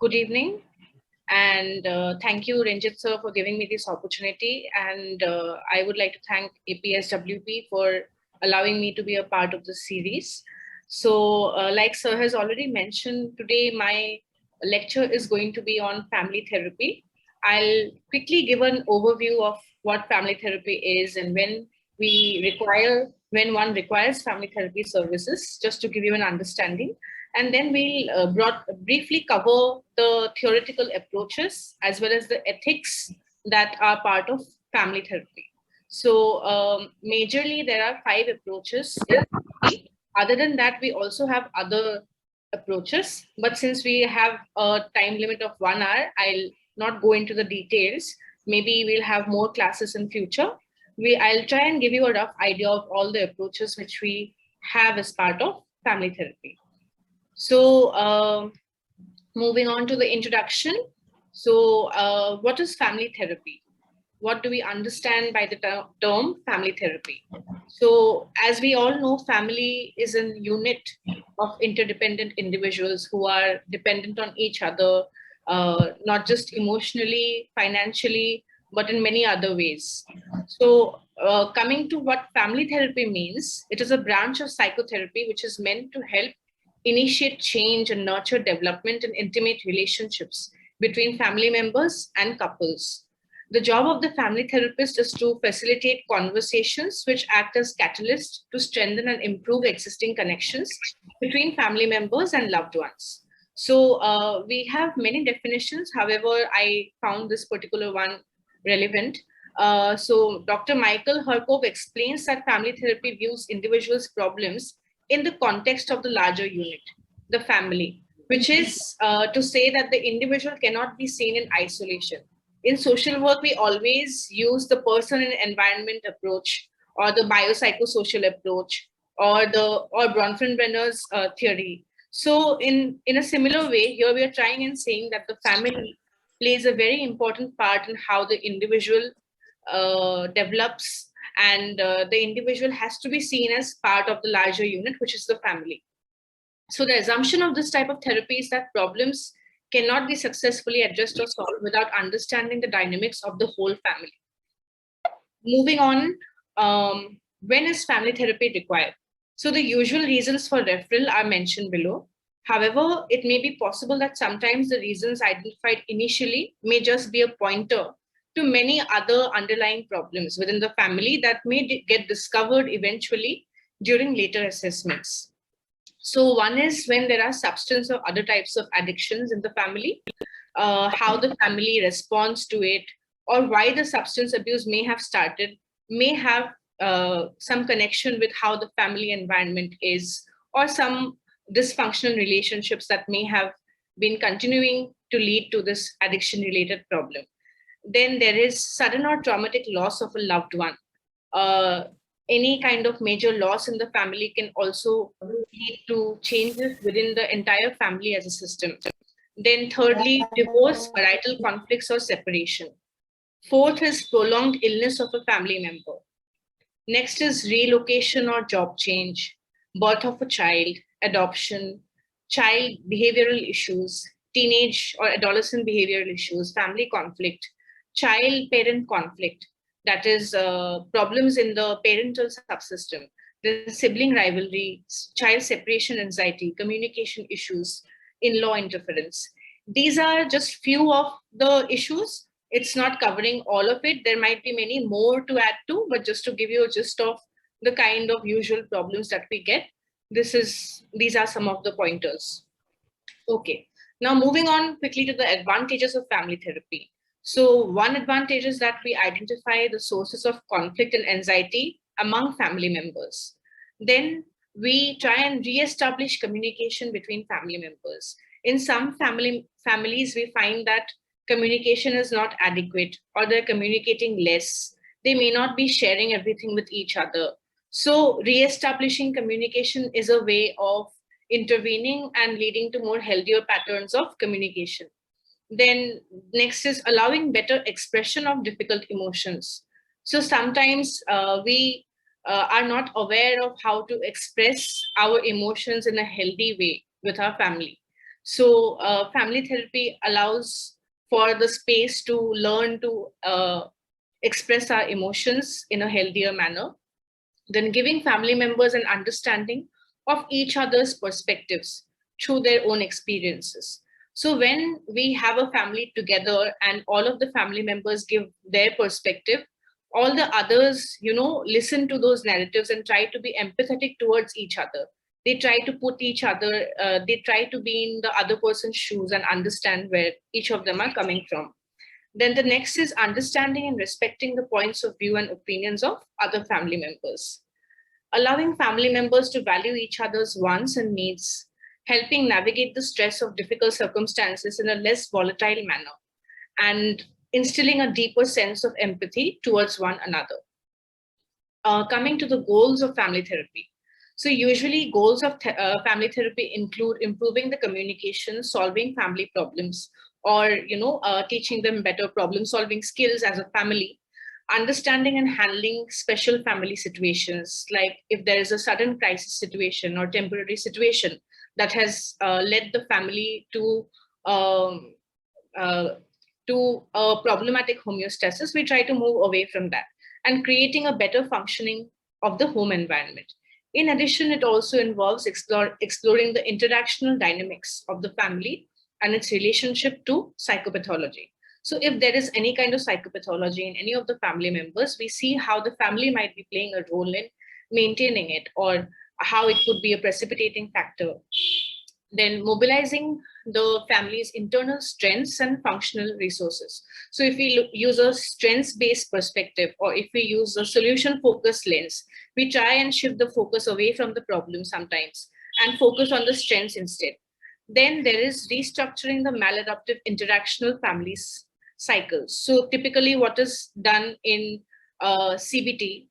Good evening, and thank you, Ranjit sir, for giving me this opportunity. And I would like to thank APSWP for allowing me to be a part of the series. So, like sir has already mentioned, today my lecture is going to be on family therapy. I'll quickly give an overview of what family therapy is and when one requires family therapy services, just to give you an understanding. And then we'll briefly cover the theoretical approaches as well as the ethics that are part of family therapy. So majorly there are 5 approaches. Other than that, we also have other approaches, but since we have a time limit of 1 hour, I'll not go into the details. Maybe we'll have more classes in future. I'll try and give you a rough idea of all the approaches which we have as part of family therapy. So moving on to the introduction. So what is family therapy? What do we understand by the term family therapy? So as we all know, family is a unit of interdependent individuals who are dependent on each other, not just emotionally, financially, but in many other ways. So coming to what family therapy means, it is a branch of psychotherapy which is meant to help initiate change and nurture development in intimate relationships between family members and couples. The job of the family therapist is to facilitate conversations which act as catalysts to strengthen and improve existing connections between family members and loved ones. So we have many definitions. However, I found this particular one relevant. So Dr. Michael Herkov explains that family therapy views individuals' problems in the context of the larger unit, the family, which is to say that the individual cannot be seen in isolation. In social work, we always use the person and environment approach, or the biopsychosocial approach, or Bronfenbrenner's theory. So in a similar way, here we are trying and saying that the family plays a very important part in how the individual develops, and the individual has to be seen as part of the larger unit, which is the family. So the assumption of this type of therapy is that problems cannot be successfully addressed or solved without understanding the dynamics of the whole family. Moving on, when is family therapy required? So the usual reasons for referral are mentioned below. However, it may be possible that sometimes the reasons identified initially may just be a pointer to many other underlying problems within the family that may get discovered eventually during later assessments. So one is when there are substance or other types of addictions in the family, how the family responds to it, or why the substance abuse may have started, may have some connection with how the family environment is, or some dysfunctional relationships that may have been continuing to lead to this addiction related problem. Then there is sudden or traumatic loss of a loved one. Any kind of major loss in the family can also lead to changes within the entire family as a system. Then thirdly, divorce, marital conflicts or separation. Fourth is prolonged illness of a family member. Next is relocation or job change, birth of a child, adoption, child behavioral issues, teenage or adolescent behavioral issues, family conflict, child-parent conflict, that is problems in the parental subsystem, the sibling rivalry, child separation anxiety, communication issues, in-law interference. These are just few of the issues. It's not covering all of it. There might be many more to add to, but just to give you a gist of the kind of usual problems that we get, these are some of the pointers. Okay, now moving on quickly to the advantages of family therapy. So one advantage is that we identify the sources of conflict and anxiety among family members. Then we try and re-establish communication between family members. In some families, we find that communication is not adequate, or they're communicating less. They may not be sharing everything with each other. So re-establishing communication is a way of intervening and leading to more healthier patterns of communication. Then next is allowing better expression of difficult emotions. So sometimes we are not aware of how to express our emotions in a healthy way with our family. So family therapy allows for the space to learn to express our emotions in a healthier manner, then giving family members an understanding of each other's perspectives through their own experiences. So when we have a family together and all of the family members give their perspective, all the others, listen to those narratives and try to be empathetic towards each other. They try to put each other, they try to be in the other person's shoes and understand where each of them are coming from. Then the next is understanding and respecting the points of view and opinions of other family members. Allowing family members to value each other's wants and needs, helping navigate the stress of difficult circumstances in a less volatile manner, and instilling a deeper sense of empathy towards one another. Coming to the goals of family therapy. So usually goals of family therapy include improving the communication, solving family problems, or teaching them better problem solving skills as a family, understanding and handling special family situations, like if there is a sudden crisis situation or temporary situation that has led the family um, uh, to a problematic homeostasis, we try to move away from that and creating a better functioning of the home environment. In addition, it also involves exploring the interactional dynamics of the family and its relationship to psychopathology. So if there is any kind of psychopathology in any of the family members, we see how the family might be playing a role in maintaining it, or how it could be a precipitating factor. Then mobilizing the family's internal strengths and functional resources. So if we use a strengths-based perspective, or if we use a solution-focused lens, we try and shift the focus away from the problem sometimes and focus on the strengths instead. Then there is restructuring the maladaptive interactional families cycles. So typically what is done in CBT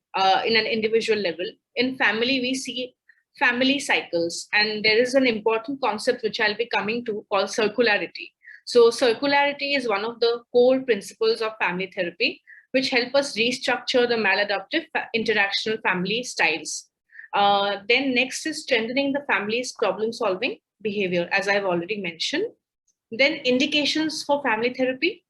in an individual level, in family we see family cycles, and there is an important concept which I'll be coming to called circularity. So circularity is one of the core principles of family therapy, which help us restructure the maladaptive interactional family styles. Then next is strengthening the family's problem solving behavior, as I've already mentioned. Then indications for family therapy.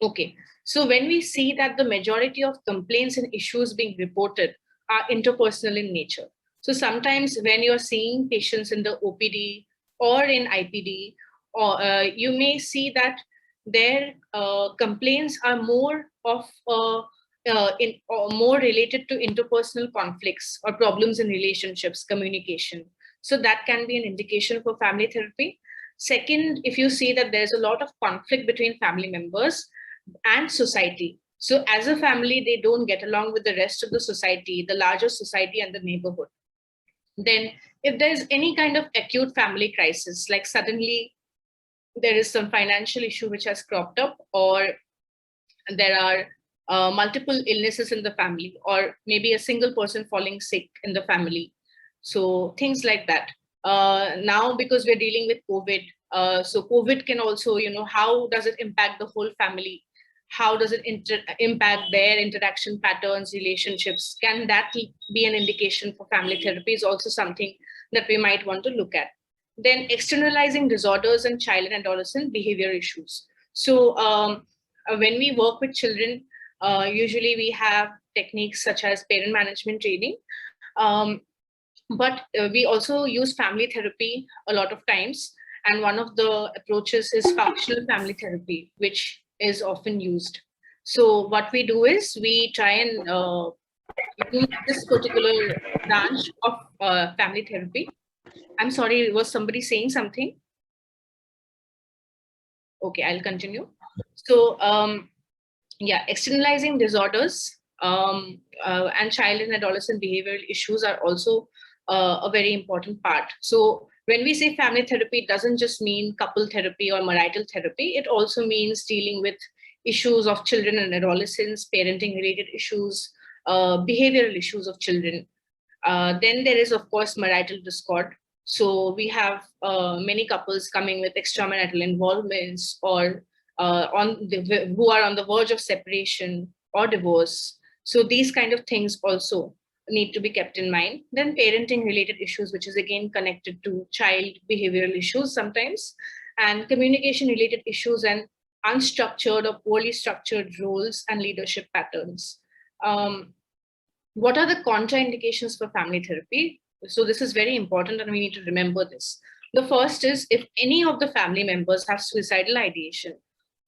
Okay, so when we see that the majority of complaints and issues being reported are interpersonal in nature. So sometimes when you're seeing patients in the OPD or in IPD, or you may see that their complaints are more of more related to interpersonal conflicts or problems in relationships, communication. So that can be an indication for family therapy. Second, if you see that there's a lot of conflict between family members and society. So as a family, they don't get along with the rest of the society, the larger society and the neighborhood. Then if there's any kind of acute family crisis, like suddenly there is some financial issue which has cropped up, or there are multiple illnesses in the family, or maybe a single person falling sick in the family. So things like that. Now, because we're dealing with COVID, so COVID can also, how does it impact the whole family? How does it impact their interaction patterns, relationships? Can that be an indication for family therapy is also something that we might want to look at. Then externalizing disorders and child and adolescent behavior issues. So when we work with children, usually we have techniques such as parent management training. But we also use family therapy a lot of times. And one of the approaches is functional family therapy, which is often used. So what we do is we try and use this particular branch of family therapy. I'm sorry, was somebody saying something? Okay, I'll continue. So yeah, externalizing disorders and child and adolescent behavioral issues are also a very important part. So when we say family therapy, it doesn't just mean couple therapy or marital therapy. It also means dealing with issues of children and adolescents, parenting related issues, behavioral issues of children. Then there is, of course, marital discord. So we have many couples coming with extramarital involvements, or who are on the verge of separation or divorce. So these kind of things also need to be kept in mind. Then parenting related issues, which is again connected to child behavioral issues sometimes, and communication related issues and unstructured or poorly structured roles and leadership patterns. What are the contraindications for family therapy? So this is very important and we need to remember this. The first is if any of the family members have suicidal ideation,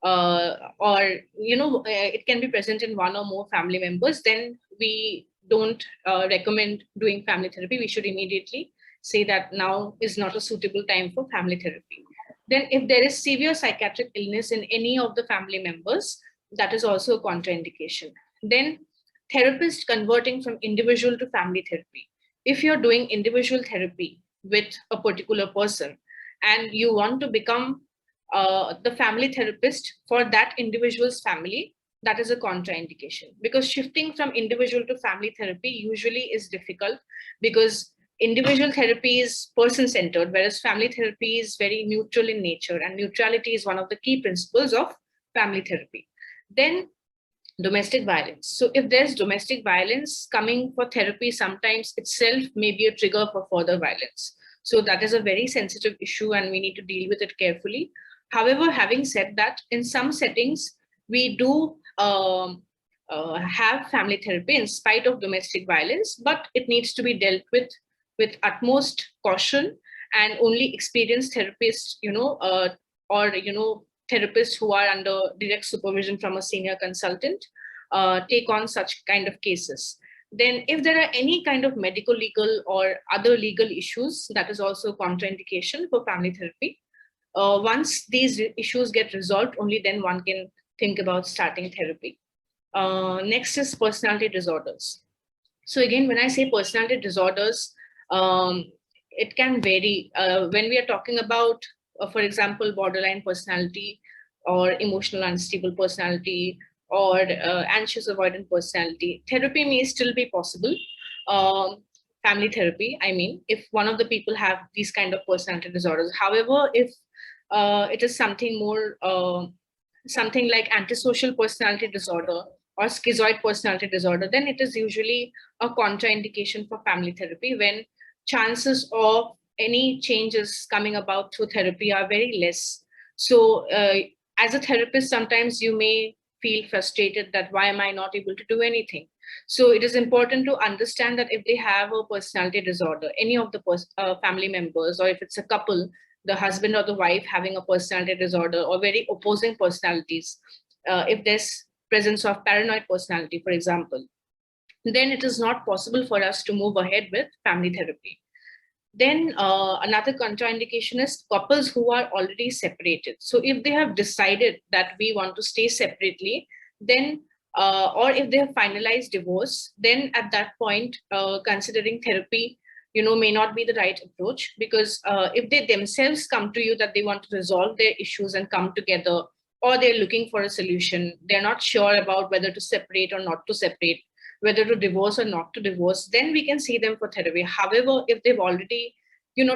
or it can be present in one or more family members, then we don't recommend doing family therapy. We should immediately say that now is not a suitable time for family therapy. Then if there is severe psychiatric illness in any of the family members, that is also a contraindication. Then therapist converting from individual to family therapy. If you're doing individual therapy with a particular person and you want to become the family therapist for that individual's family, that is a contraindication, because shifting from individual to family therapy usually is difficult because individual therapy is person-centered, whereas family therapy is very neutral in nature, and neutrality is one of the key principles of family therapy. Then domestic violence. So if there's domestic violence, coming for therapy sometimes itself may be a trigger for further violence. So that is a very sensitive issue and we need to deal with it carefully. However, having said that, in some settings, we do have family therapy in spite of domestic violence, but it needs to be dealt with utmost caution, and only experienced therapists, therapists who are under direct supervision from a senior consultant take on such kind of cases. Then if there are any kind of medical, legal or other legal issues, that is also a contraindication for family therapy. Once these issues get resolved, only then one can think about starting therapy. Next is personality disorders. So again, when I say personality disorders, it can vary. When we are talking about, for example, borderline personality or emotional unstable personality or anxious avoidant personality, therapy may still be possible. Family therapy, I mean, if one of the people have these kind of personality disorders. However, if it is something more, something like antisocial personality disorder or schizoid personality disorder, then it is usually a contraindication for family therapy, when chances of any changes coming about through therapy are very less. So as a therapist, sometimes you may feel frustrated that why am I not able to do anything? So it is important to understand that if they have a personality disorder, any of the family members, or if it's a couple, the husband or the wife having a personality disorder or very opposing personalities, if there's presence of paranoid personality, for example, then it is not possible for us to move ahead with family therapy. Then another contraindication is couples who are already separated. So if they have decided that we want to stay separately, then or if they have finalized divorce, then at that point, considering therapy, may not be the right approach, because if they themselves come to you that they want to resolve their issues and come together, or they're looking for a solution, they're not sure about whether to separate or not to separate, whether to divorce or not to divorce, then we can see them for therapy. However, if they've already,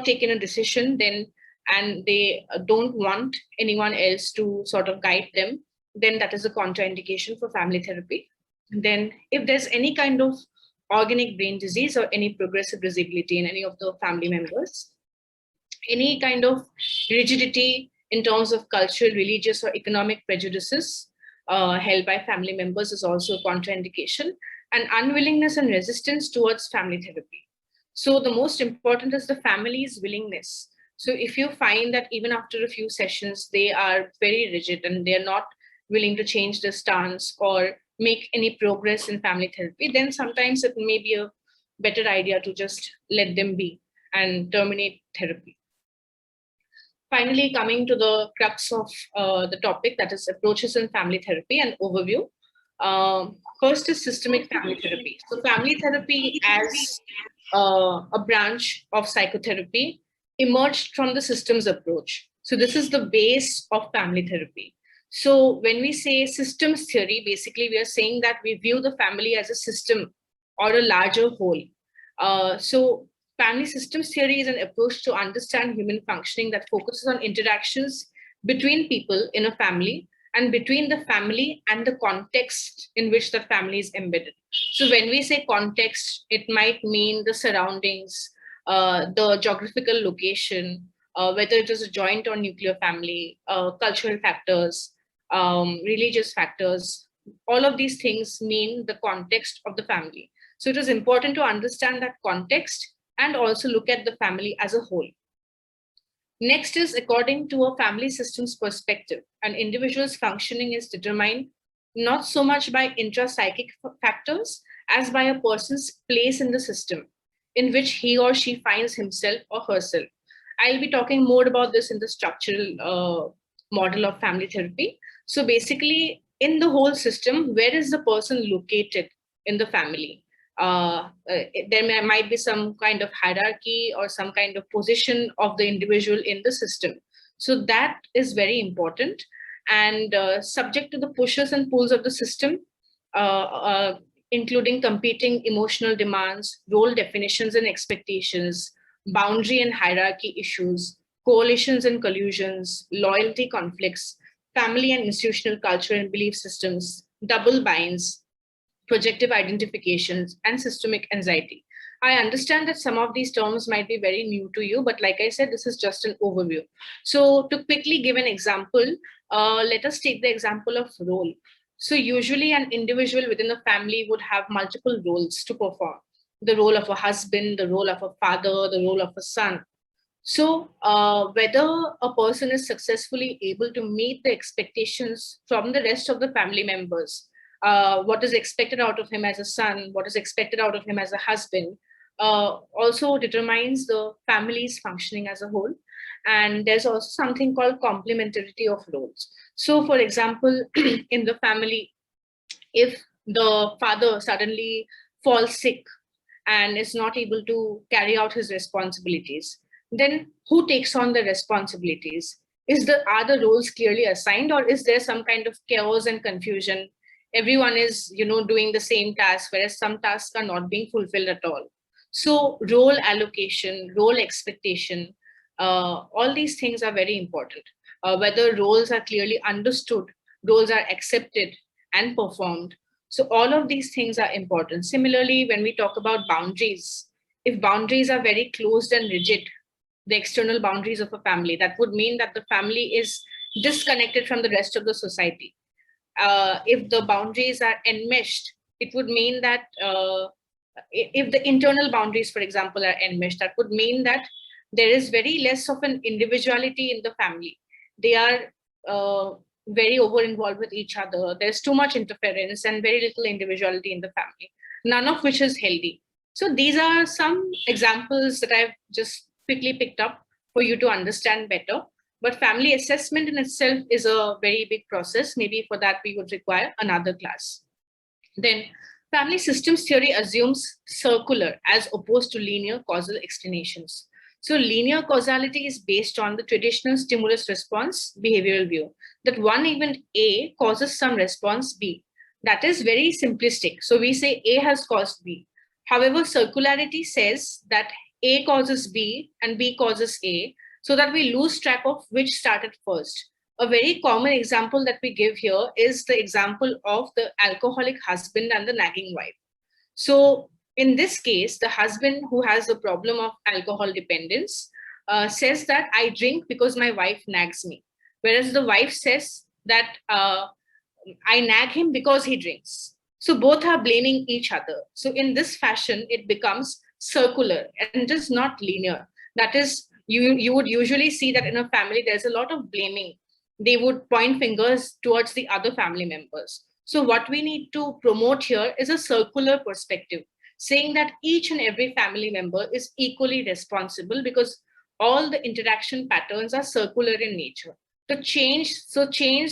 taken a decision, then, and they don't want anyone else to sort of guide them, then that is a contraindication for family therapy. Then if there's any kind of organic brain disease or any progressive disability in any of the family members, any kind of rigidity in terms of cultural, religious, or economic prejudices held by family members is also a contraindication, and unwillingness and resistance towards family therapy. So the most important is the family's willingness. So if you find that even after a few sessions, they are very rigid and they're not willing to change their stance or make any progress in family therapy, then sometimes it may be a better idea to just let them be and terminate therapy. Finally, coming to the crux of the topic, that is approaches in family therapy and overview. First is systemic family therapy. So family therapy as a branch of psychotherapy emerged from the systems approach. So this is the base of family therapy. So when we say systems theory, basically we are saying that we view the family as a system or a larger whole. So family systems theory is an approach to understand human functioning that focuses on interactions between people in a family and between the family and the context in which the family is embedded. So when we say context, it might mean the surroundings, the geographical location, whether it is a joint or nuclear family, cultural factors, religious factors. All of these things mean the context of the family. So it is important to understand that context and also look at the family as a whole. Next is, according to a family system's perspective, an individual's functioning is determined not so much by intrapsychic factors as by a person's place in the system in which he or she finds himself or herself. I'll be talking more about this in the structural model of family therapy. So basically, in the whole system, where is the person located in the family? There might be some kind of hierarchy or some kind of position of the individual in the system. So that is very important, and subject to the pushes and pulls of the system, including competing emotional demands, role definitions and expectations, boundary and hierarchy issues, coalitions and collusions, loyalty conflicts, family and institutional culture and belief systems, double binds, projective identifications, and systemic anxiety. I understand that some of these terms might be very new to you, but like I said, this is just an overview. So to quickly give an example, let us take the example of role. So usually an individual within a family would have multiple roles to perform. The role of a husband, the role of a father, the role of a son. So whether a person is successfully able to meet the expectations from the rest of the family members, what is expected out of him as a son, what is expected out of him as a husband, also determines the family's functioning as a whole. And there's also something called complementarity of roles. So for example, in the family, if the father suddenly falls sick and is not able to carry out his responsibilities, then who takes on the responsibilities? Are the roles clearly assigned, or is there some kind of chaos and confusion? Everyone is, doing the same task, whereas some tasks are not being fulfilled at all. So role allocation, role expectation, all these things are very important. Whether roles are clearly understood, roles are accepted and performed. So all of these things are important. Similarly, when we talk about boundaries, if boundaries are very closed and rigid, the external boundaries of a family, that would mean that the family is disconnected from the rest of the society. If the boundaries are enmeshed, it would mean that if the internal boundaries, for example, are enmeshed, that would mean that there is very less of an individuality in the family. They are very over involved with each other. There's too much interference and very little individuality in the family, none of which is healthy. So these are some examples that I've just quickly picked up for you to understand better. But family assessment in itself is a very big process. Maybe for that, we would require another class. Then family systems theory assumes circular as opposed to linear causal explanations. So linear causality is based on the traditional stimulus response behavioral view, that one event A causes some response B. That is very simplistic. So we say A has caused B. However, circularity says that A causes B and B causes A, so that we lose track of which started first. A very common example that we give here is the example of the alcoholic husband and the nagging wife. So in this case, the husband who has a problem of alcohol dependence says that I drink because my wife nags me. Whereas the wife says that I nag him because he drinks. So both are blaming each other. So in this fashion, it becomes circular and just not linear. That is, you would usually see that in a family, there's a lot of blaming. They would point fingers towards the other family members. So what we need to promote here is a circular perspective, saying that each and every family member is equally responsible because all the interaction patterns are circular in nature. Change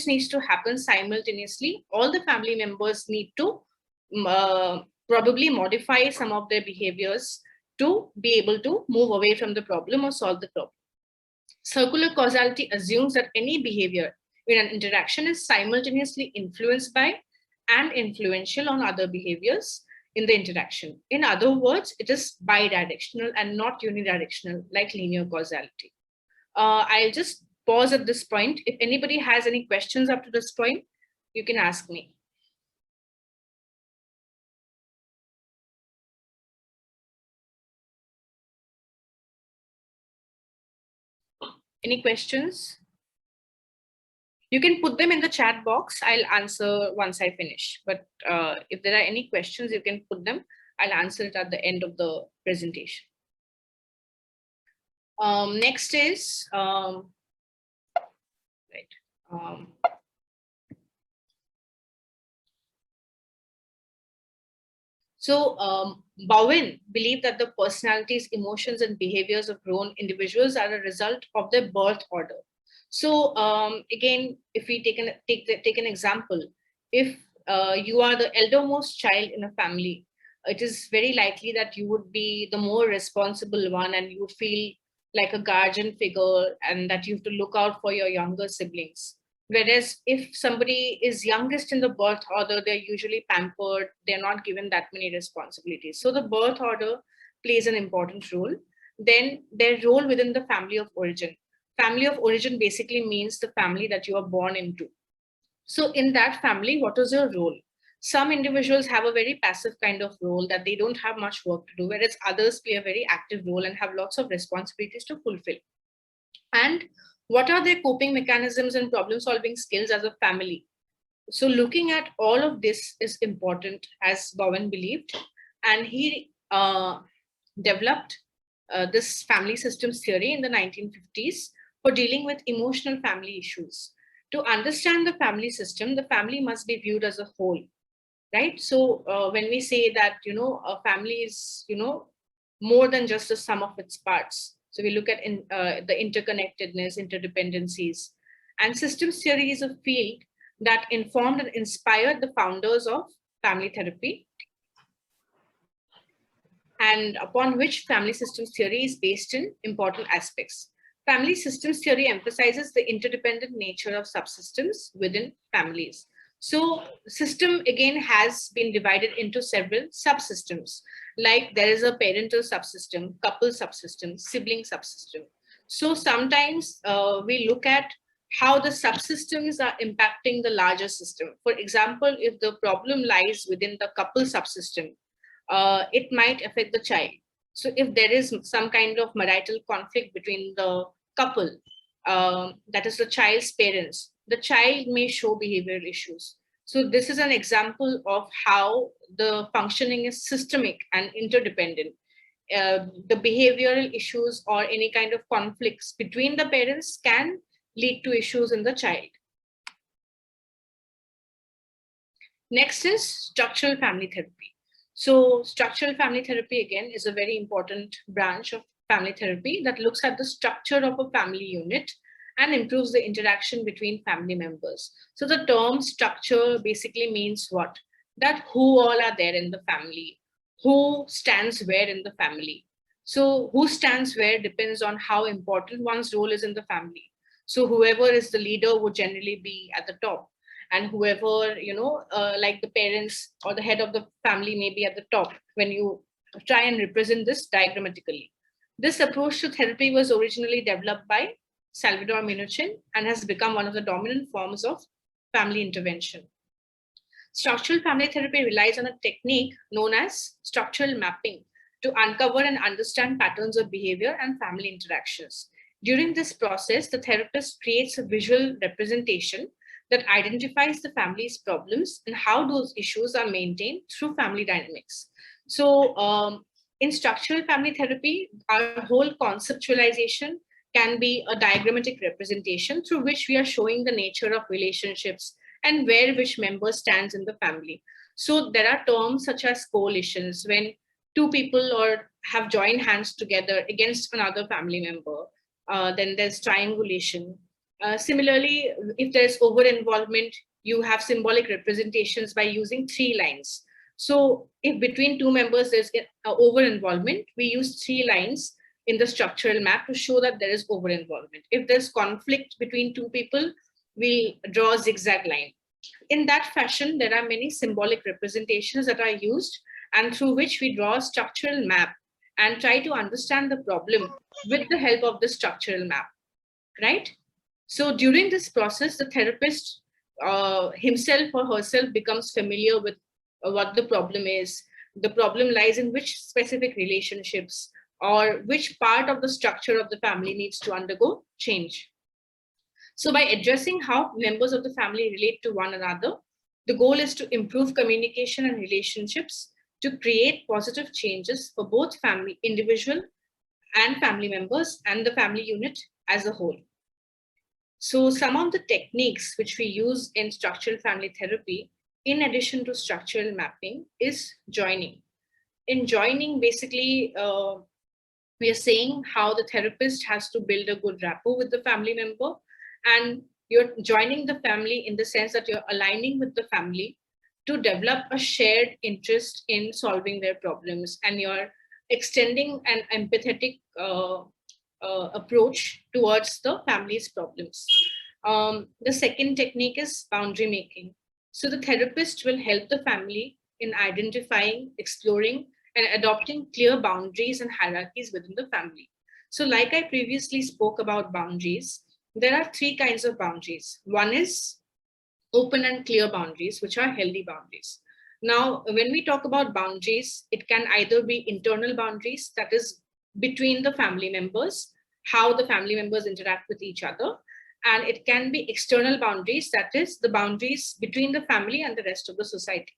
needs to happen simultaneously. All the family members need to probably modify some of their behaviors to be able to move away from the problem or solve the problem. Circular causality assumes that any behavior in an interaction is simultaneously influenced by and influential on other behaviors in the interaction. In other words, it is bidirectional and not unidirectional like linear causality. I'll just pause at this point. If anybody has any questions up to this point, you can ask me. Any questions? You can put them in the chat box. I'll answer once I finish. But if there are any questions, you can put them. I'll answer it at the end of the presentation. Next is, Bowen believed that the personalities, emotions, and behaviors of grown individuals are a result of their birth order. So again, if we take an example, if you are the eldermost child in a family, it is very likely that you would be the more responsible one, and you would feel like a guardian figure, and that you have to look out for your younger siblings. Whereas if somebody is youngest in the birth order, they're usually pampered, they're not given that many responsibilities. So the birth order plays an important role. Then their role within the family of origin. Family of origin basically means the family that you are born into. So in that family, what is your role? Some individuals have a very passive kind of role, that they don't have much work to do, whereas others play a very active role and have lots of responsibilities to fulfill. And what are their coping mechanisms and problem solving skills as a family? So looking at all of this is important, as Bowen believed, and he developed this family systems theory in the 1950s for dealing with emotional family issues. To understand the family system, the family must be viewed as a whole, right? So when we say that, a family is, more than just the sum of its parts. So we look at the interconnectedness, interdependencies, and systems theory is a field that informed and inspired the founders of family therapy, and upon which family systems theory is based in important aspects. Family systems theory emphasizes the interdependent nature of subsystems within families. So system again has been divided into several subsystems, like there is a parental subsystem, couple subsystem, sibling subsystem. So sometimes we look at how the subsystems are impacting the larger system. For example, if the problem lies within the couple subsystem, it might affect the child. So if there is some kind of marital conflict between the couple, that is the child's parents, the child may show behavioral issues. So this is an example of how the functioning is systemic and interdependent. The behavioral issues or any kind of conflicts between the parents can lead to issues in the child. Next is structural family therapy. So structural family therapy, again, is a very important branch of family therapy that looks at the structure of a family unit and improves the interaction between family members. So the term structure basically means what? That who all are there in the family, who stands where in the family. So who stands where depends on how important one's role is in the family. So whoever is the leader would generally be at the top, and whoever, like the parents or the head of the family may be at the top when you try and represent this diagrammatically. This approach to therapy was originally developed by Salvador Minuchin and has become one of the dominant forms of family intervention. Structural family therapy relies on a technique known as structural mapping to uncover and understand patterns of behavior and family interactions. During this process, the therapist creates a visual representation that identifies the family's problems and how those issues are maintained through family dynamics. So in structural family therapy, our whole conceptualization can be a diagrammatic representation through which we are showing the nature of relationships and where which member stands in the family. So there are terms such as coalitions, when two people or have joined hands together against another family member. Then there's triangulation. Similarly, if there's over-involvement, you have symbolic representations by using 3 lines. So if between 2 members there's over-involvement, we use 3 lines in the structural map to show that there is over-involvement. If there's conflict between 2 people, we draw a zigzag line. In that fashion, there are many symbolic representations that are used and through which we draw a structural map and try to understand the problem with the help of the structural map, right? So during this process, the therapist himself or herself becomes familiar with what the problem is. The problem lies in which specific relationships or which part of the structure of the family needs to undergo change. So by addressing how members of the family relate to one another, the goal is to improve communication and relationships to create positive changes for both family, individual and family members and the family unit as a whole. So some of the techniques which we use in structural family therapy, in addition to structural mapping, is joining. In joining, basically, we are saying how the therapist has to build a good rapport with the family member, and you're joining the family in the sense that you're aligning with the family to develop a shared interest in solving their problems, and you're extending an empathetic approach towards the family's problems. The second technique is boundary making. So the therapist will help the family in identifying, exploring, and adopting clear boundaries and hierarchies within the family. So like I previously spoke about boundaries, there are three kinds of boundaries. One is open and clear boundaries, which are healthy boundaries. Now, when we talk about boundaries, it can either be internal boundaries, that is between the family members, how the family members interact with each other, and it can be external boundaries, that is the boundaries between the family and the rest of the society,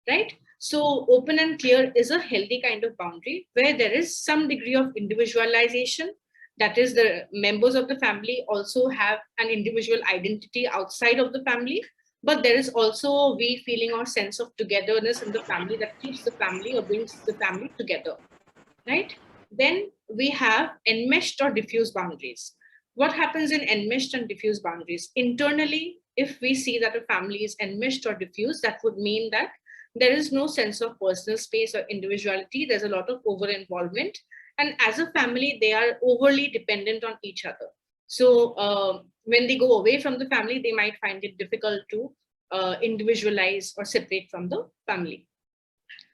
right? So open and clear is a healthy kind of boundary where there is some degree of individualization, that is the members of the family also have an individual identity outside of the family, but there is also a we feeling or sense of togetherness in the family that keeps the family or brings the family together, right? Then we have enmeshed or diffuse boundaries. What happens in enmeshed and diffuse boundaries? Internally, if we see that a family is enmeshed or diffuse, that would mean that there is no sense of personal space or individuality. There's a lot of over involvement. And as a family, they are overly dependent on each other. So when they go away from the family, they might find it difficult to individualize or separate from the family.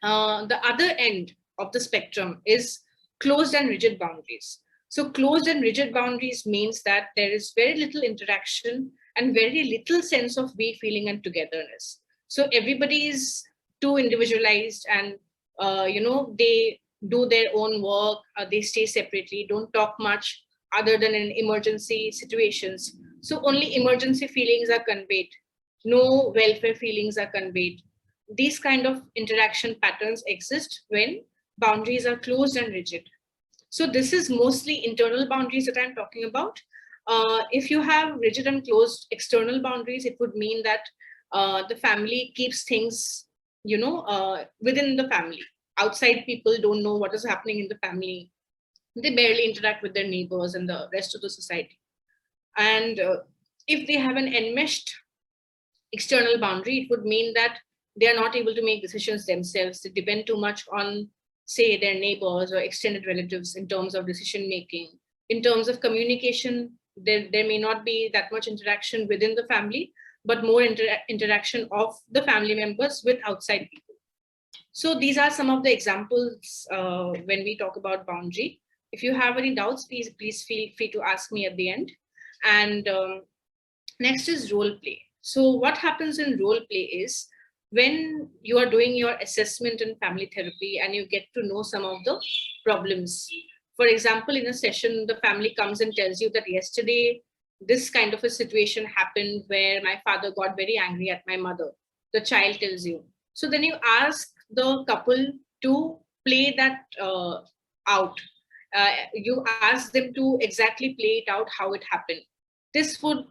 The other end of the spectrum is closed and rigid boundaries. So closed and rigid boundaries means that there is very little interaction and very little sense of we feeling and togetherness. So everybody is too individualized, and they do their own work, they stay separately, don't talk much other than in emergency situations. So only emergency feelings are conveyed, no welfare feelings are conveyed. These kind of interaction patterns exist when boundaries are closed and rigid. So this is mostly internal boundaries that I'm talking about. If you have rigid and closed external boundaries, it would mean that the family keeps things, within the family. Outside people don't know what is happening in the family. They barely interact with their neighbors and the rest of the society. And if they have an enmeshed external boundary, it would mean that they are not able to make decisions themselves. They depend too much on, say, their neighbors or extended relatives in terms of decision making. In terms of communication, there may not be that much interaction within the family, but more interaction of the family members with outside people. So these are some of the examples when we talk about boundary. If you have any doubts, please feel free to ask me at the end. And next is role play. So what happens in role play is when you are doing your assessment in family therapy and you get to know some of the problems. For example, in a session, the family comes and tells you that yesterday, this kind of a situation happened where my father got very angry at my mother. The child tells you. So then you ask the couple to play that out. You ask them to exactly play it out how it happened. This would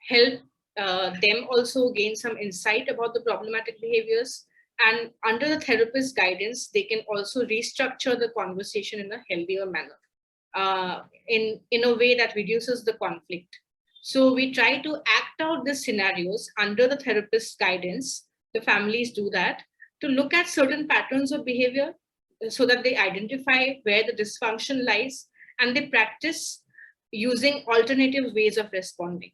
help them also gain some insight about the problematic behaviors. And under the therapist's guidance, they can also restructure the conversation in a healthier manner, in a way that reduces the conflict. So we try to act out the scenarios under the therapist's guidance. The families do that to look at certain patterns of behavior so that they identify where the dysfunction lies, and they practice using alternative ways of responding.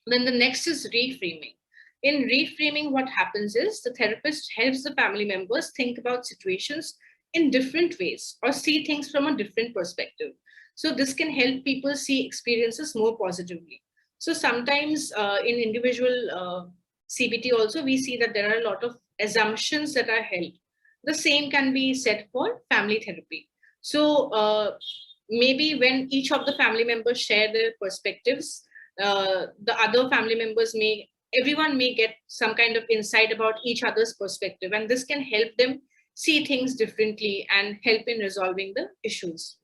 Then the next is reframing. In reframing, what happens is the therapist helps the family members think about situations in different ways or see things from a different perspective. So this can help people see experiences more positively. So sometimes in individual CBT also, we see that there are a lot of assumptions that are held. The same can be said for family therapy. So maybe when each of the family members share their perspectives, the other family members everyone may get some kind of insight about each other's perspective, and this can help them see things differently and help in resolving the issues.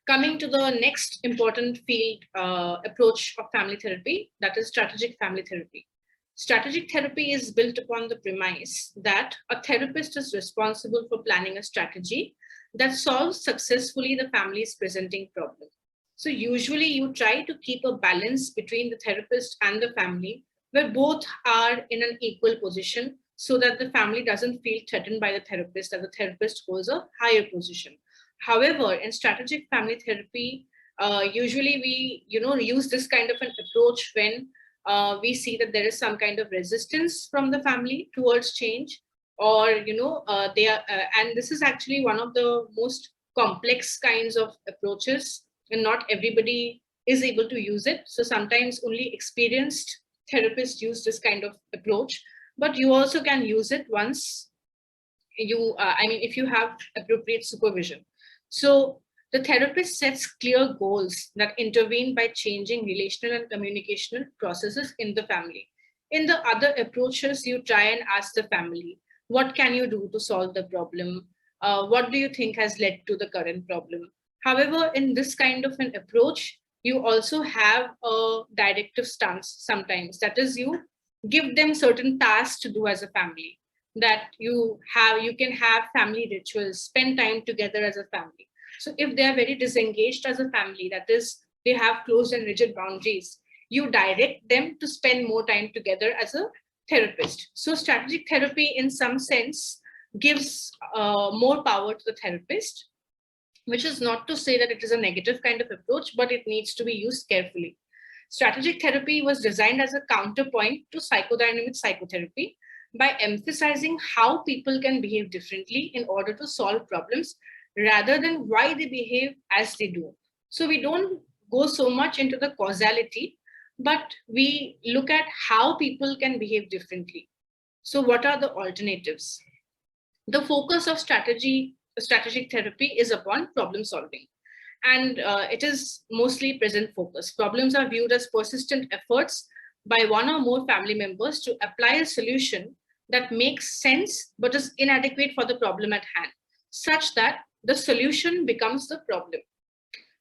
Coming to the next important field approach of family therapy, that is strategic family therapy. Strategic therapy is built upon the premise that a therapist is responsible for planning a strategy that solves successfully the family's presenting problem. So usually you try to keep a balance between the therapist and the family where both are in an equal position so that the family doesn't feel threatened by the therapist, that the therapist holds a higher position. However, in strategic family therapy, usually we use this kind of an approach when we see that there is some kind of resistance from the family towards change, or they are and this is actually one of the most complex kinds of approaches, and not everybody is able to use it. So sometimes only experienced therapists use this kind of approach, but you also can use it once if you have appropriate supervision. So the therapist sets clear goals that intervene by changing relational and communicational processes in the family. In the other approaches, you try and ask the family, what can you do to solve the problem? What do you think has led to the current problem? However, in this kind of an approach, you also have a directive stance sometimes. That is, you give them certain tasks to do as a family, that you can have family rituals, spend time together as a family. So if they are very disengaged as a family, that is, they have closed and rigid boundaries, you direct them to spend more time together as a therapist. So strategic therapy in some sense gives more power to the therapist, which is not to say that it is a negative kind of approach, but it needs to be used carefully. Strategic therapy was designed as a counterpoint to psychodynamic psychotherapy by emphasizing how people can behave differently in order to solve problems rather than why they behave as they do. So we don't go so much into the causality, but we look at how people can behave differently. So what are the alternatives? The focus of strategic therapy is upon problem solving, and it is mostly present focus. Problems are viewed as persistent efforts by one or more family members to apply a solution that makes sense but is inadequate for the problem at hand, such that the solution becomes the problem.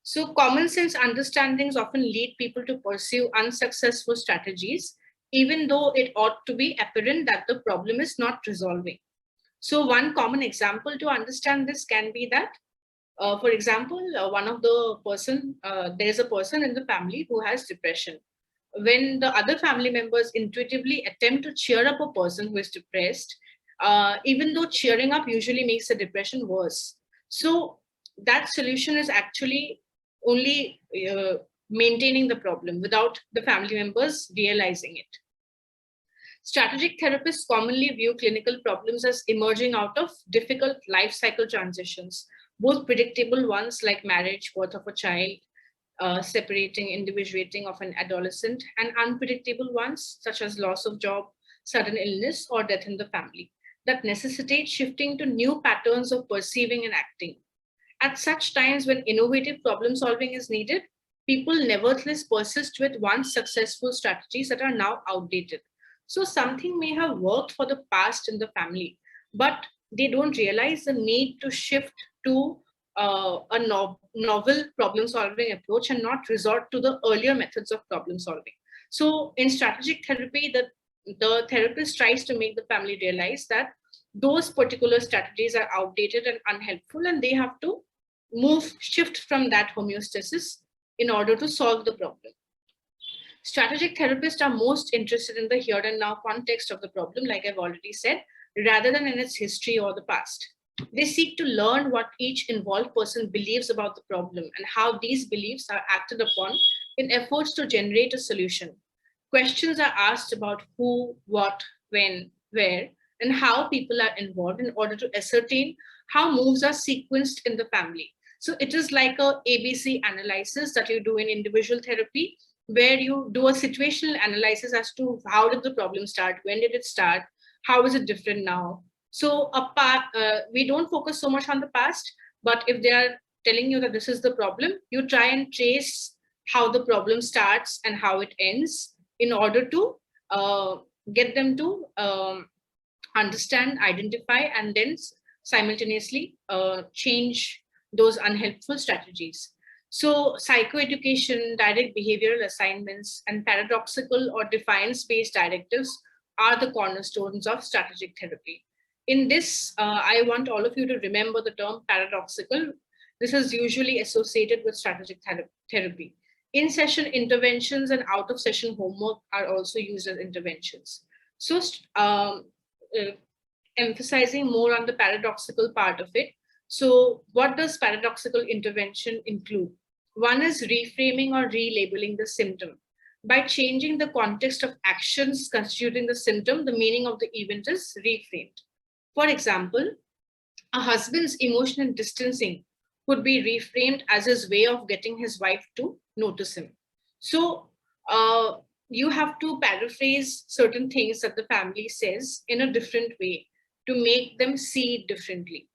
So common sense understandings often lead people to pursue unsuccessful strategies, even though it ought to be apparent that the problem is not resolving. So one common example to understand this can be that, for example, there's a person in the family who has depression. When the other family members intuitively attempt to cheer up a person who is depressed, even though cheering up usually makes the depression worse. So that solution is actually only maintaining the problem without the family members realizing it. Strategic therapists commonly view clinical problems as emerging out of difficult life cycle transitions, both predictable ones like marriage, birth of a child, separating, individuating of an adolescent, and unpredictable ones such as loss of job, sudden illness, or death in the family that necessitate shifting to new patterns of perceiving and acting. At such times when innovative problem solving is needed, people nevertheless persist with once successful strategies that are now outdated. So something may have worked for the past in the family, but they don't realize the need to shift to a novel problem solving approach and not resort to the earlier methods of problem solving. So in strategic therapy, the therapist tries to make the family realize that those particular strategies are outdated and unhelpful, and they have to shift from that homeostasis in order to solve the problem. Strategic therapists are most interested in the here and now context of the problem, like I've already said, rather than in its history or the past. They seek to learn what each involved person believes about the problem and how these beliefs are acted upon in efforts to generate a solution. Questions are asked about who, what, when, where, and how people are involved in order to ascertain how moves are sequenced in the family. So it is like a ABC analysis that you do in individual therapy, where you do a situational analysis as to how did the problem start, when did it start, how is it different now. So we don't focus so much on the past, but if they are telling you that this is the problem, you try and trace how the problem starts and how it ends in order to get them to understand, identify, and then simultaneously change those unhelpful strategies. So psychoeducation, direct behavioral assignments, and paradoxical or defiance-based directives are the cornerstones of strategic therapy. In this, I want all of you to remember the term paradoxical. This is usually associated with strategic therapy. In-session interventions and out-of-session homework are also used as interventions. So emphasizing more on the paradoxical part of it. So what does paradoxical intervention include? One is reframing or relabeling the symptom. By changing the context of actions constituting the symptom, the meaning of the event is reframed. For example, a husband's emotional distancing could be reframed as his way of getting his wife to notice him. So you have to paraphrase certain things that the family says in a different way to make them see it differently.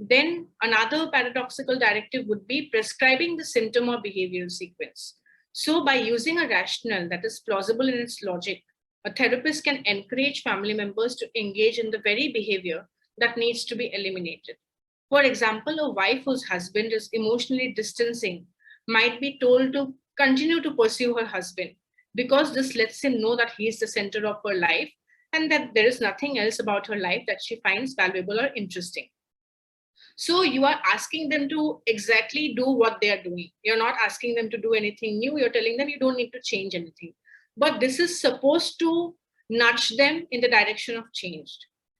Then another paradoxical directive would be prescribing the symptom or behavioral sequence. So by using a rationale that is plausible in its logic, a therapist can encourage family members to engage in the very behavior that needs to be eliminated. For example, a wife whose husband is emotionally distancing might be told to continue to pursue her husband because this lets him know that he is the center of her life and that there is nothing else about her life that she finds valuable or interesting. So you are asking them to exactly do what they are doing. You're not asking them to do anything new. You're telling them you don't need to change anything. But this is supposed to nudge them in the direction of change.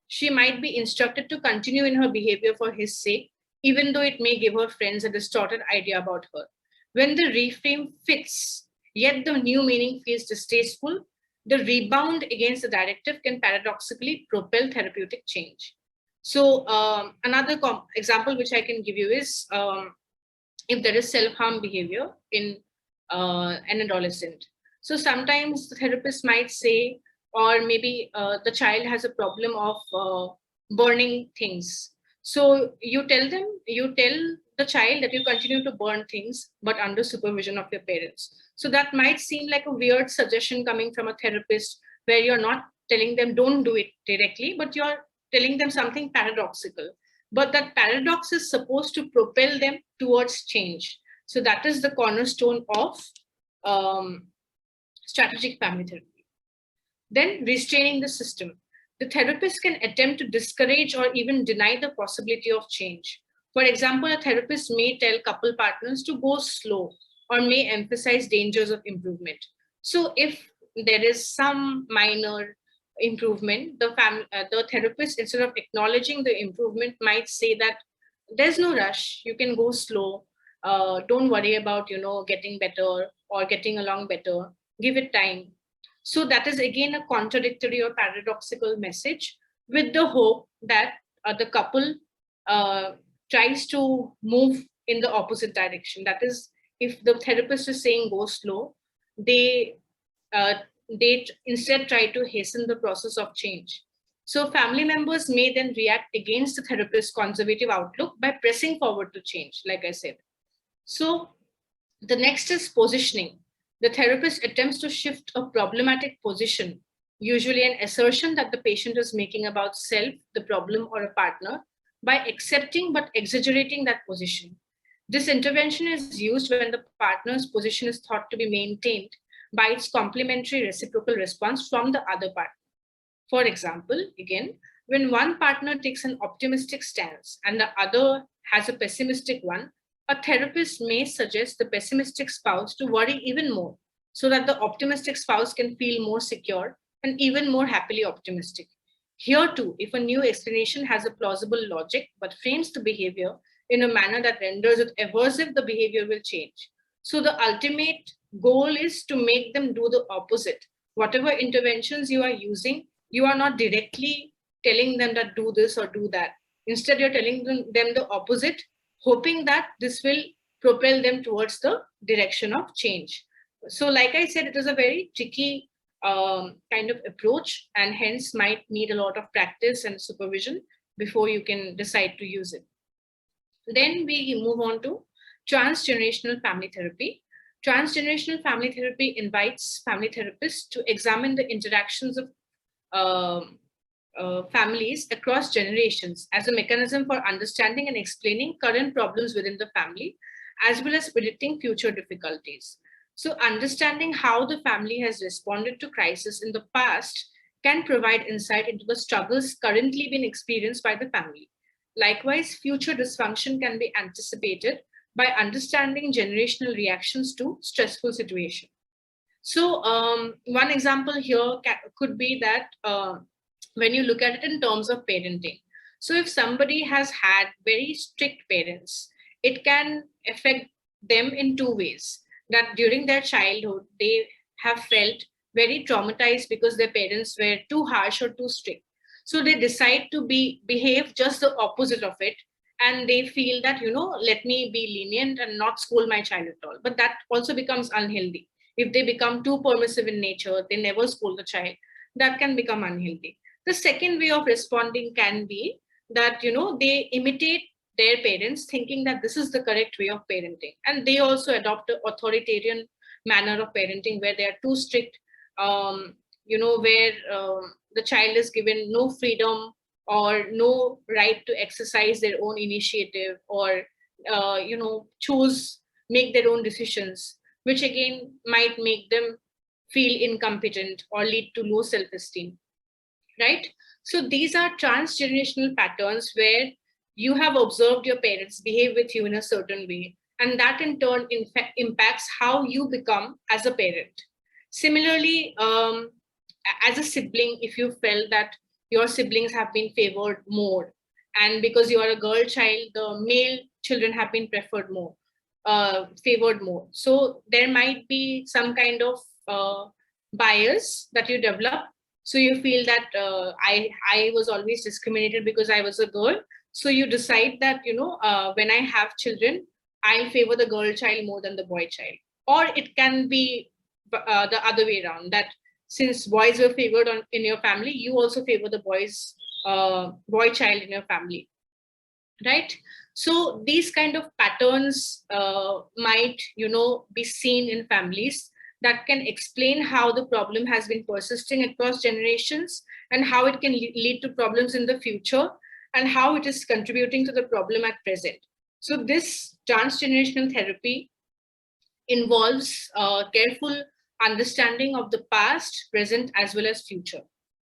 She might be instructed to continue in her behavior for his sake, even though it may give her friends a distorted idea about her. When the reframe fits, yet the new meaning feels distasteful, the rebound against the directive can paradoxically propel therapeutic change. So another example which I can give you is if there is self-harm behavior in an adolescent. So sometimes the therapist might say, or maybe the child has a problem of burning things. So you tell the child that you continue to burn things, but under supervision of your parents. So that might seem like a weird suggestion coming from a therapist where you're not telling them don't do it directly, but you're telling them something paradoxical. But that paradox is supposed to propel them towards change. So that is the cornerstone of strategic family therapy. Then restraining the system. The therapist can attempt to discourage or even deny the possibility of change. For example, a therapist may tell couple partners to go slow or may emphasize dangers of improvement. So if there is some minor improvement, the therapist, instead of acknowledging the improvement, might say that there's no rush, you can go slow, don't worry about getting better or getting along better, give it time. So that is again a contradictory or paradoxical message, with the hope that the couple tries to move in the opposite direction. That is, if the therapist is saying go slow, they instead try to hasten the process of change. So family members may then react against the therapist's conservative outlook by pressing forward to change, like I said. So the next is positioning. The therapist attempts to shift a problematic position, usually an assertion that the patient is making about self, the problem, or a partner, by accepting but exaggerating that position. This intervention is used when the partner's position is thought to be maintained by its complementary reciprocal response from the other partner. For example, again, when one partner takes an optimistic stance and the other has a pessimistic one, a therapist may suggest the pessimistic spouse to worry even more so that the optimistic spouse can feel more secure and even more happily optimistic. Here too, if a new explanation has a plausible logic but frames the behavior in a manner that renders it aversive, the behavior will change. So the ultimate goal is to make them do the opposite. Whatever interventions you are using, you are not directly telling them that do this or do that. Instead, you're telling them the opposite, hoping that this will propel them towards the direction of change. So like I said, it is a very tricky kind of approach, and hence might need a lot of practice and supervision before you can decide to use it. Then we move on to transgenerational family therapy. Transgenerational family therapy invites family therapists to examine the interactions of families across generations as a mechanism for understanding and explaining current problems within the family, as well as predicting future difficulties. So understanding how the family has responded to crisis in the past can provide insight into the struggles currently being experienced by the family. Likewise, future dysfunction can be anticipated by understanding generational reactions to stressful situations. So one example here could be that when you look at it in terms of parenting. So if somebody has had very strict parents, it can affect them in two ways. That during their childhood, they have felt very traumatized because their parents were too harsh or too strict. So they decide to behave just the opposite of it. And they feel that, let me be lenient and not scold my child at all. But that also becomes unhealthy. If they become too permissive in nature, they never scold the child, that can become unhealthy. The second way of responding can be that, they imitate their parents thinking that this is the correct way of parenting. And they also adopt an authoritarian manner of parenting where they are too strict, where the child is given no freedom or no right to exercise their own initiative or, make their own decisions, which again might make them feel incompetent or lead to low self-esteem, right? So these are transgenerational patterns where you have observed your parents behave with you in a certain way, and that in turn impacts how you become as a parent. Similarly, as a sibling, if you felt that your siblings have been favored more, and because you are a girl child, the male children have been favored more. So there might be some kind of bias that you develop. So you feel that I was always discriminated because I was a girl. So you decide that, when I have children, I'll favor the girl child more than the boy child. Or it can be the other way around, that since boys were favored in your family, you also favor the boy child in your family, right? So these kind of patterns might, be seen in families, that can explain how the problem has been persisting across generations and how it can lead to problems in the future and how it is contributing to the problem at present. So this transgenerational therapy involves careful understanding of the past, present, as well as future,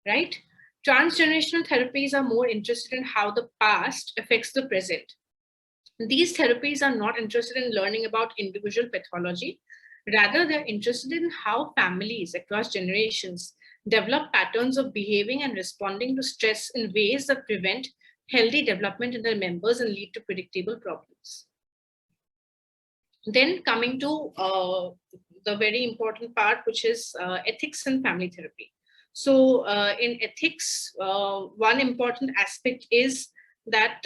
right? Transgenerational therapies are more interested in how the past affects the present. These therapies are not interested in learning about individual pathology. Rather, they're interested in how families across generations develop patterns of behaving and responding to stress in ways that prevent healthy development in their members and lead to predictable problems. Then coming to the very important part, which is ethics and family therapy. So in ethics, one important aspect is that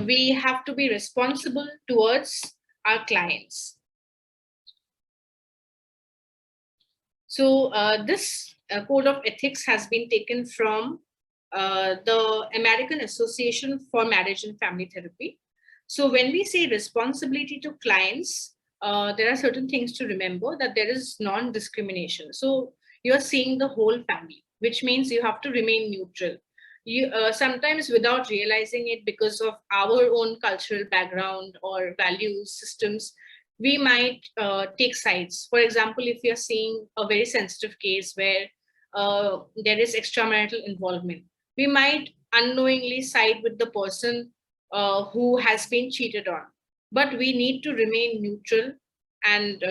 we have to be responsible towards our clients. So this code of ethics has been taken from the American Association for Marriage and Family Therapy. So when we say responsibility to clients, there are certain things to remember, that there is non-discrimination. So you're seeing the whole family, which means you have to remain neutral. You sometimes without realizing it, because of our own cultural background or values systems, we might take sides. For example, if you're seeing a very sensitive case where there is extramarital involvement, we might unknowingly side with the person who has been cheated on. But we need to remain neutral and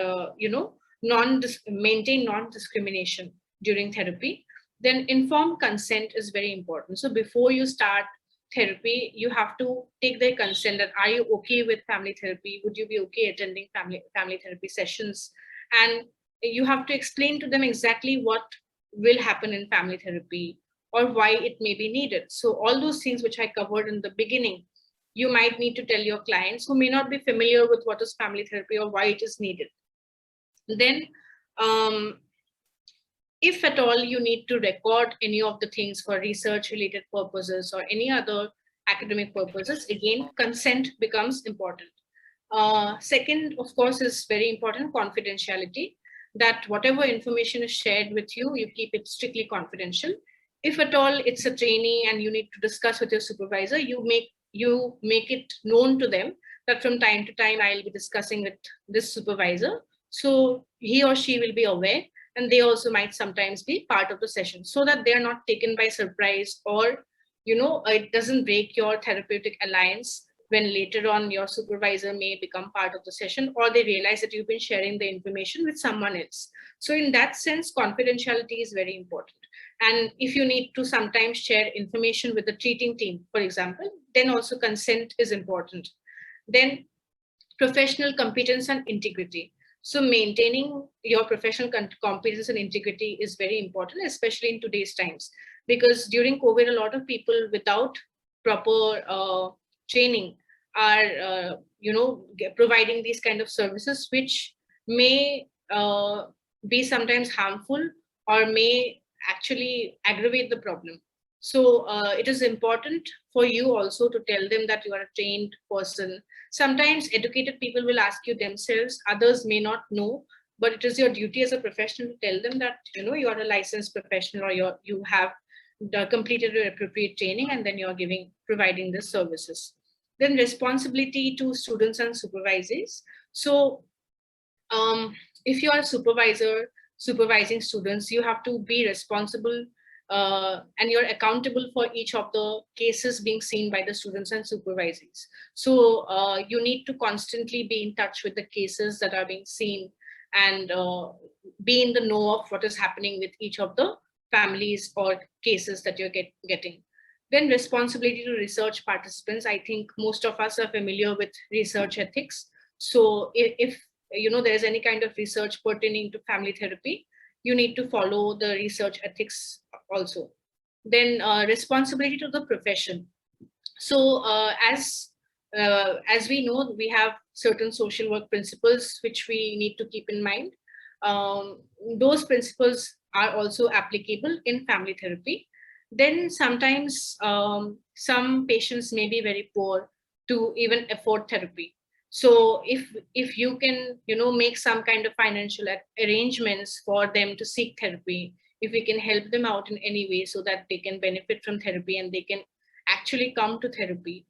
maintain non-discrimination during therapy. Then informed consent is very important. So before you start therapy, you have to take their consent, that are you okay with family therapy? Would you be okay attending family therapy sessions? And you have to explain to them exactly what will happen in family therapy or why it may be needed. So all those things which I covered in the beginning, you might need to tell your clients who may not be familiar with what is family therapy or why it is needed. Then, if at all you need to record any of the things for research related purposes or any other academic purposes, again, consent becomes important. Second, of course, is very important, confidentiality, that whatever information is shared with you, you keep it strictly confidential. If at all it's a trainee and you need to discuss with your supervisor, you make it known to them that from time to time I'll be discussing with this supervisor. So he or she will be aware, and they also might sometimes be part of the session, so that they're not taken by surprise, or it doesn't break your therapeutic alliance when later on your supervisor may become part of the session, or they realize that you've been sharing the information with someone else. So in that sense, confidentiality is very important. And if you need to sometimes share information with the treating team, for example, then also consent is important. Then professional competence and integrity. So maintaining your professional competence and integrity is very important, especially in today's times, because during COVID, a lot of people without proper training are, providing these kind of services, which may be sometimes harmful or may actually aggravate the problem. So it is important for you also to tell them that you are a trained person. Sometimes educated people will ask you themselves, others may not know, but it is your duty as a professional to tell them that, you are a licensed professional, or you have completed your appropriate training, and then you're providing the services. Then responsibility to students and supervisors. So if you are a supervisor supervising students, you have to be responsible and you're accountable for each of the cases being seen by the students and supervisors. So you need to constantly be in touch with the cases that are being seen, and be in the know of what is happening with each of the families or cases that you're getting. Then responsibility to research participants. I think most of us are familiar with research ethics. So if there's any kind of research pertaining to family therapy, you need to follow the research ethics also. Then responsibility to the profession. So as we know, we have certain social work principles which we need to keep in mind. Those principles are also applicable in family therapy. Then sometimes some patients may be very poor to even afford therapy. So if you can make some kind of financial arrangements for them to seek therapy, if we can help them out in any way so that they can benefit from therapy and they can actually come to therapy,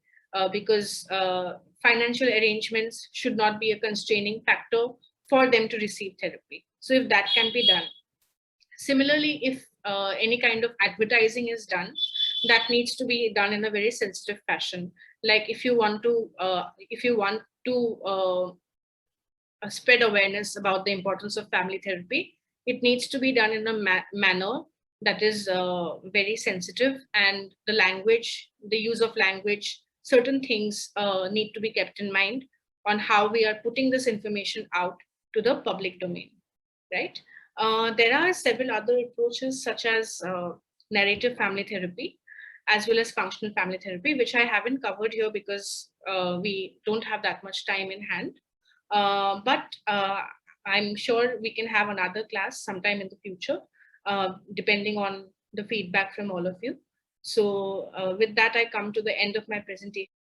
because financial arrangements should not be a constraining factor for them to receive therapy. So if that can be done. Similarly, if any kind of advertising is done, that needs to be done in a very sensitive fashion. Like if you want to spread awareness about the importance of family therapy, it needs to be done in a manner that is very sensitive, and the use of language, certain things need to be kept in mind on how we are putting this information out to the public domain, right? There are several other approaches such as narrative family therapy, as well as functional family therapy, which I haven't covered here because we don't have that much time in hand. But I'm sure we can have another class sometime in the future, depending on the feedback from all of you. So with that, I come to the end of my presentation.